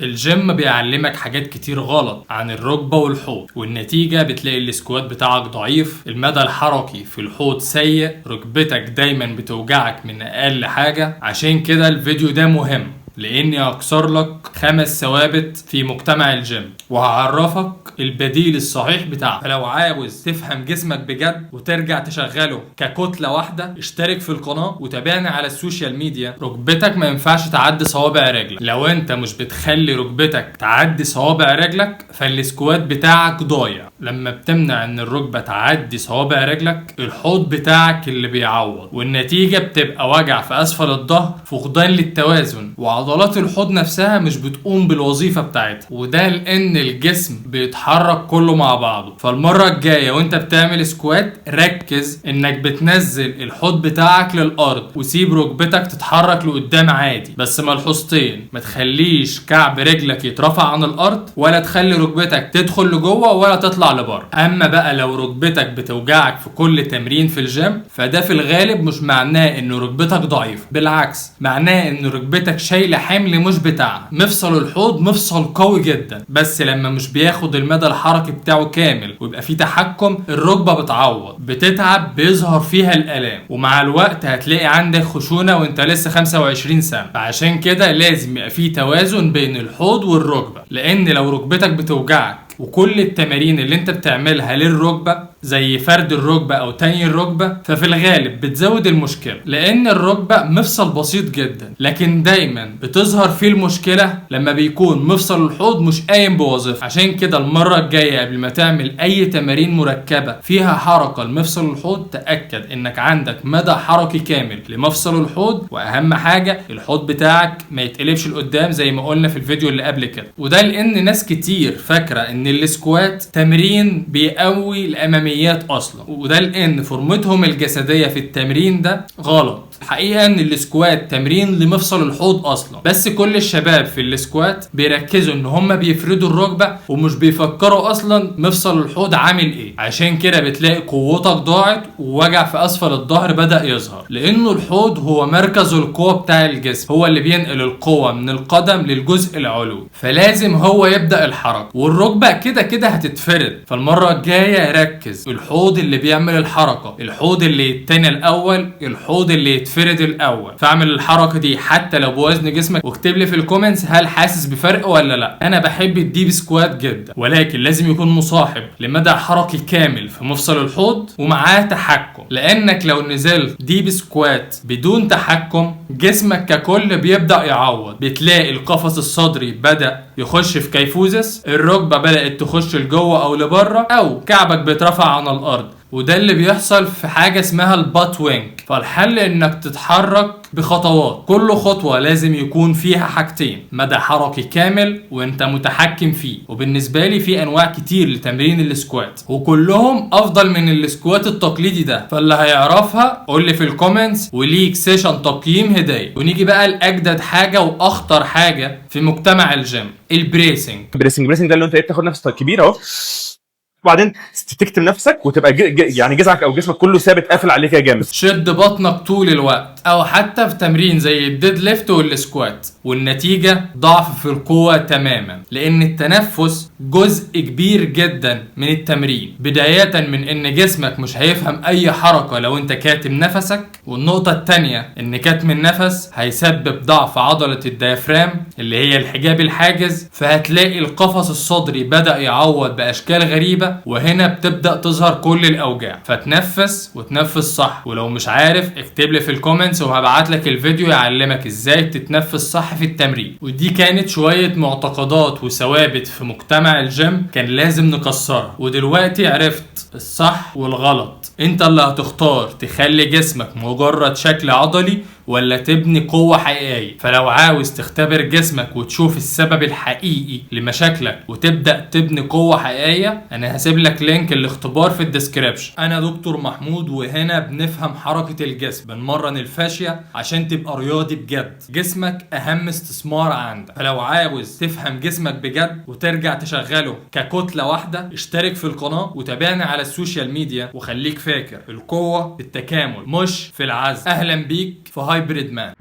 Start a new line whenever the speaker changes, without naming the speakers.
الجيم بيعلمك حاجات كتير غلط عن الركبة والحوض، والنتيجة بتلاقي السكوات بتاعك ضعيف، المدى الحركي في الحوض سيء، ركبتك دايما بتوجعك من اقل حاجة. عشان كده الفيديو ده مهم، لاني هكسر لك 5 ثوابت في مجتمع الجيم وهعرفك البديل الصحيح بتاعه. فلو عاوز تفهم جسمك بجد وترجع تشغله ككتلة واحدة، اشترك في القناة وتابعني على السوشيال ميديا. ركبتك ما ينفعش تعدي صوابع رجلك. لو انت مش بتخلي ركبتك تعدي صوابع رجلك فالسكوات بتاعك ضايع. لما بتمنع ان الركبة تعدي صوابع رجلك، الحوض بتاعك اللي بيعوض، والنتيجة بتبقى وجع في اسفل الظهر، فقدان للتوازن، وعضلات الحوض نفسها مش بتقوم بالوظيفة بتاعتها، وده لان الجسم بيتحرك كله مع بعضه. فالمرة الجاية وانت بتعمل سكوات ركز انك بتنزل الحوض بتاعك للارض وسيب ركبتك تتحرك لقدام عادي. بس ملحوظتين: ما تخليش كعب رجلك يترفع عن الارض، ولا تخلي ركبتك تدخل لجوه ولا تطلع لبره. اما بقى لو ركبتك بتوجعك في كل تمرين في الجيم، فده في الغالب مش معناه ان ركبتك ضعيفة، بالعكس معناه ان ركبتك شايلة حمل مش بتاعها. مفصل الحوض مفصل قوي جدا، بس لما مش بياخد المدى الحركي بتاعه كامل ويبقى فيه تحكم، الركبة بتعوض، بتتعب، بيظهر فيها الالام، ومع الوقت هتلاقي عندك خشونة وانت لسه 25 سنة. فعشان كده لازم يبقى فيه توازن بين الحوض والركبة، لان لو ركبتك بتوجعك وكل التمارين اللي انت بتعملها للركبة زي فرد الركبة او تاني الركبة، ففي الغالب بتزود المشكلة، لان الركبة مفصل بسيط جدا، لكن دايما بتظهر فيه المشكلة لما بيكون مفصل الحوض مش قايم بوظيفة. عشان كده المرة الجاية قبل ما تعمل اي تمارين مركبة فيها حركة لمفصل الحوض، تأكد انك عندك مدى حركي كامل لمفصل الحوض، واهم حاجة الحوض بتاعك ما يتقلبش لقدام زي ما قلنا في الفيديو اللي قبل كده. وده لان ناس كتير فاكرة ان السكوات تمرين بيقوي الاماميات اصلا، وده لان فورمتهم الجسديه في التمرين ده غلط. الحقيقه ان السكوات تمرين لمفصل الحوض اصلا، بس كل الشباب في السكوات بيركزوا ان هم بيفردوا الركبه ومش بيفكروا اصلا مفصل الحوض عامل ايه. عشان كده بتلاقي قوتك ضاعت ووجع في اسفل الظهر بدا يظهر، لانه الحوض هو مركز القوه بتاع الجسم، هو اللي بينقل القوه من القدم للجزء العلوي، فلازم هو يبدا الحركه، والركبه كده كده هتتفرد. فالمره الجايه ركز الحوض اللي بيعمل الحركه، الحوض اللي يتنى الاول، الحوض اللي يتفرد الاول. فاعمل الحركه دي حتى لو بوزن جسمك، واكتب لي في الكومنتس هل حاسس بفرق ولا لا. انا بحب الديب سكوات جدا، ولكن لازم يكون مصاحب لمدى حركي كامل في مفصل الحوض ومعاه تحكم، لانك لو نزلت ديب سكوات بدون تحكم جسمك ككل بيبدا يعوض. بتلاقي القفص الصدري بدا يخش في كيفوزس، الركبه بدات تخش لجوه او لبره، او كعبك بيترفع عن الارض، وده اللي بيحصل في حاجة اسمها البات وينج. فالحل انك تتحرك بخطوات، كل خطوة لازم يكون فيها حاجتين: مدى حركي كامل وانت متحكم فيه. وبالنسبة لي في انواع كتير لتمرين السكوات، وكلهم افضل من السكوات التقليدي ده، فاللي هيعرفها قول لي في الكومنتس، وليك سيشن تقييم هدية. ونيجي بقى لاجدد حاجة واخطر حاجة في مجتمع الجيم: البريسنج.
البريسنج ده اللي انت بتاخد نفس كبير اهو، وبعدين تكتم نفسك وتبقى يعني جذعك او جسمك كله ثابت قافل عليك يا جامد.
شد بطنك طول الوقت، او حتى في تمرين زي الديد ليفت والسكوات، والنتيجة ضعف في القوة تماما، لان التنفس جزء كبير جدا من التمرين، بداية من ان جسمك مش هيفهم اي حركة لو انت كاتم نفسك، والنقطة التانية ان كتم النفس هيسبب ضعف عضلة الديافرام اللي هي الحجاب الحاجز، فهتلاقي القفص الصدري بدأ يعوض باشكال غريبة، وهنا بتبدأ تظهر كل الاوجاع. فتنفس وتنفس صح، ولو مش عارف اكتب لي في الكومنتس وهبعت لك الفيديو يعلمك ازاي تتنفس صح في التمرين. ودي كانت شوية معتقدات وثوابت في مجتمع الجيم كان لازم نكسرها، ودلوقتي عرفت الصح والغلط. انت اللي هتختار تخلي جسمك مجرد شكل عضلي ولا تبني قوة حقيقية. فلو عاوز تختبر جسمك وتشوف السبب الحقيقي لمشاكلك وتبدأ تبني قوة حقيقية، انا هسيب لك لينك الاختبار في الديسكريبشن. انا دكتور محمود، وهنا بنفهم حركة الجسم، بنمرن الفاشية عشان تبقى رياضي بجد. جسمك اهم استثمار عندك، فلو عاوز تفهم جسمك بجد وترجع تشغله ككتلة واحدة، اشترك في القناة وتابعني على السوشيال ميديا، وخليك فاكر القوة في التكامل مش في العزل. اهلا بيك في هايبريد مان.